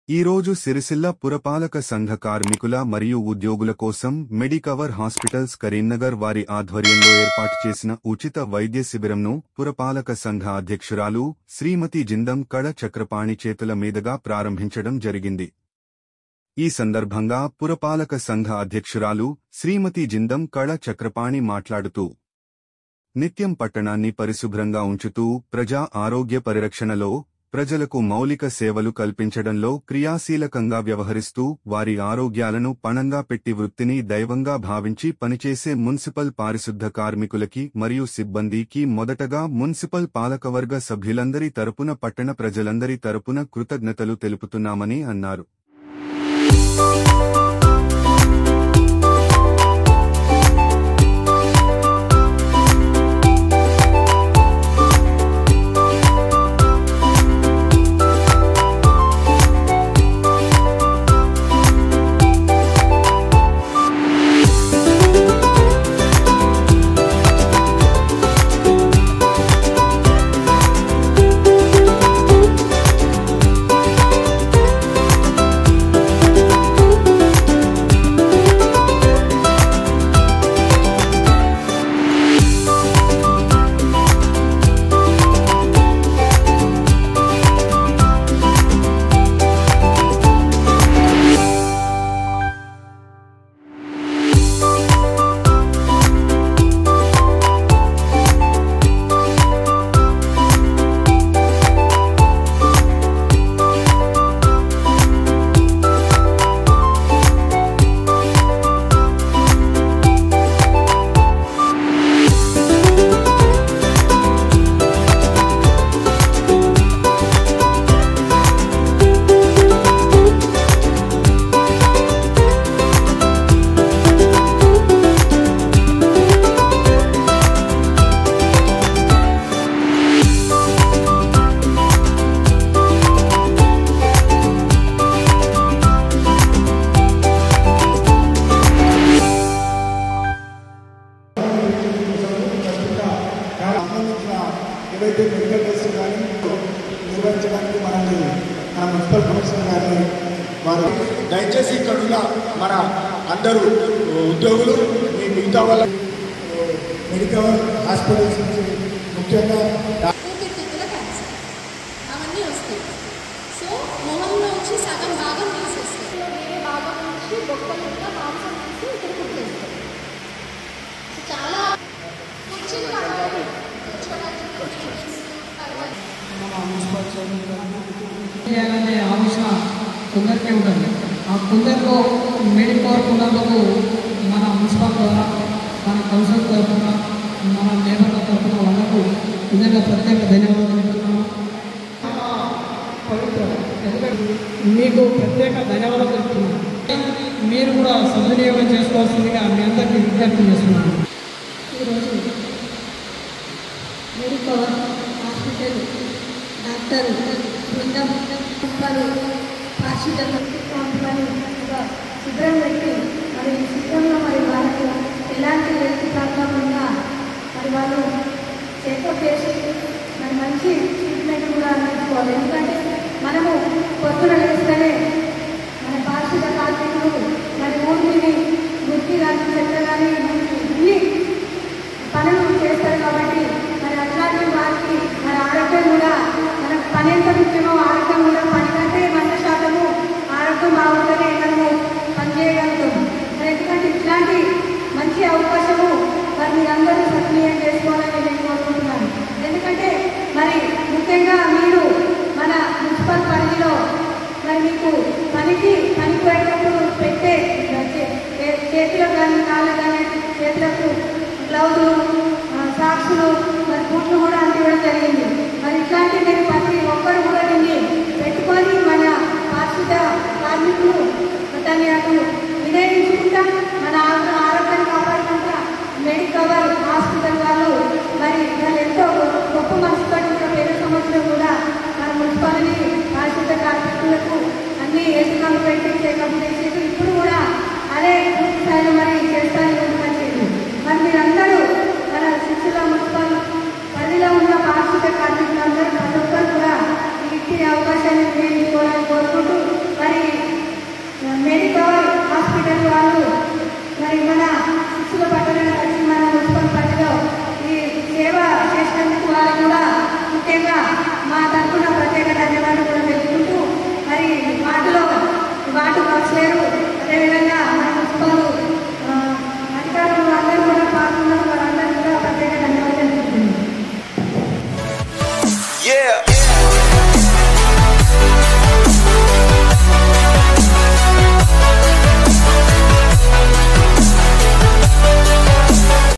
ఈ రోజు సిరిసిల్ల పురపాలక సంఘ కార్మికుల మరియు ఉద్యోగుల కోసం మెడికవర్ హాస్పిటల్స్ కరీంనగర్ వారి ఆధ్వర్యంలో ఏర్పాటు చేసిన ఉచిత వైద్య శిబిరంను పురపాలక సంఘ అధ్యక్షురాలు శ్రీమతి జిందం కళ చక్రపాణి చేతుల మీదుగా ప్రారంభించడం జరిగింది. ఈ సందర్భంగా పురపాలక సంఘ అధ్యక్షురాలు శ్రీమతి జిందం కళ చక్రపాణి మాట్లాడుతూ, నిత్యం పట్టణాన్ని పరిశుభ్రంగా ఉంచుతూ ప్రజా ఆరోగ్య పరిరక్షణలో ప్రజలకు మౌలిక సేవలు కల్పించడంలో క్రియాశీలకంగా వ్యవహరిస్తూ వారి ఆరోగ్యాలను పణంగా పెట్టి వృత్తిని దైవంగా భావించి పనిచేసే మున్సిపల్ పారిశుద్ధ కార్మికులకి మరియు సిబ్బందికి మొదటగా మున్సిపల్ పాలకవర్గ సభ్యులందరి తరపున పట్టణ ప్రజలందరి తరపున కృతజ్ఞతలు తెలుపుతున్నామని అన్నారు. ఏవైతే మెడికల్ టెస్ట్ కానీ నిర్వహించడానికి మన మున్సిపల్ కమిషనర్ గారిని వారు దయచేసి ఇక్కడ ఉన్న మన అందరూ ఉద్యోగులు మిగతా వాళ్ళ మెడికల్ హాస్పిటల్స్ నుంచి ముఖ్యంగా అవన్నీ వస్తాయి. సో మొహంలో వచ్చి సగం భాగం తీసేస్తాయి, వేరే భాగం నుంచి గొప్పలు మాంసం తీసి ఇక్కడ కుట్టేస్తాయి. చాలా చేయాలనే ఆలోచన కొందరికే ఉంటుంది. ఆ కొందరిలో మెడికవర్ కులాలకు మన మున్సిపల్ ద్వారా, మన కౌన్సిల్ తరఫున, మన లేబర్ల తరఫున వాళ్ళకు నిజంగా ప్రత్యేక ధన్యవాదాలు చెప్తున్నాను. ఎందుకంటే మీకు ప్రత్యేక ధన్యవాదాలు చెప్తున్నాను. మీరు కూడా సద్వినియోగం చేసుకోవాల్సిందిగా మీ అందరికీ విజ్ఞప్తి చేస్తున్నాను. ఈరోజు మెడికవర్ హాస్పిటల్ డాక్టర్ బృందం కుప్పలు పారిశుద్ధ పంపులను శుభ్రం పెట్టి మరి శుభ్రంగా మరి వాళ్ళకు ఎలాంటి వ్యక్తి కాకుండా మరి వాళ్ళు చెకప్ చేసి మరి మంచి ట్రీట్మెంట్ కూడా అందించుకోవాలి. ఎందుకంటే మనము పొద్దున వేస్తేనే మన పారిశుద్ధ కార్మికులు మరి ఊరిని మురికి కానీ చెత్త కానీ ఇన్ని పనులు చేస్తారు. కాబట్టి మరి అట్లాంటి వారికి మన ఆరోగ్యం కూడా మన పని ఎంత ముఖ్యమో ఆరోగ్యం కూడా పని కంటే 100% ఆరోగ్యం బాగుంటేనే మనము పనిచేయగలుగుతాం. మరి ఎందుకంటే ఇట్లాంటి మంచి అవకాశము మరి మీరందరూ సద్వినియోగం చేసుకోవాలని నేను కోరుకుంటున్నాను. ఎందుకంటే మరి ముఖ్యంగా మీరు మన మున్సిపల్ పరిధిలో మరి మీకు పనికి పోయేటప్పుడు పెట్టే చేతులకు కానీ కాళ్ళు కానీ చేతులకు గ్లౌజులు, సాక్సులు, మరి బూట్లు కూడా అందివ్వడం జరిగింది. మరి ఇట్లాంటి నేను ప్రతి ఒక్కరు కూడా దీన్ని పెట్టుకొని మన పారిశుద్ధ కార్మికులు దాన్ని అటు వినియోగించుకుంటా మన ఆరోగ్యాన్ని కాపాడుకుంటా మెడికవర్ హాస్పిటల్ వాళ్ళు మరి వాళ్ళు ఎంతో గొప్ప మనసుతో కూడా పేరు సంవత్సరం కూడా మన మున్సిపాలిటీ పారిశుద్ధ కార్మికులకు అన్ని ఏసుకలు పెట్టి చెకప్ చేసేసి ఇప్పుడు కూడా అదే పూర్తి స్థాయిలో మరి చేస్తారని పనిచేసి మరి మీరందరూ మన సిరిసిల్ల మున్సిపల్ పరిధిలో ఉన్న పారిశుద్ధ కార్మికులందరూ ప్రతి ఒక్కరు కూడా ఈ అవకాశాన్ని వినియోగించుకోవాలని కోరుకుంటూ కౌన్సిలర్ అదేవిధంగా మన మున్సిపల్ అధికారులు అందరూ కూడా పాల్గొన్నారు. వారందరూ కూడా ప్రత్యేక ధన్యవాదాలు.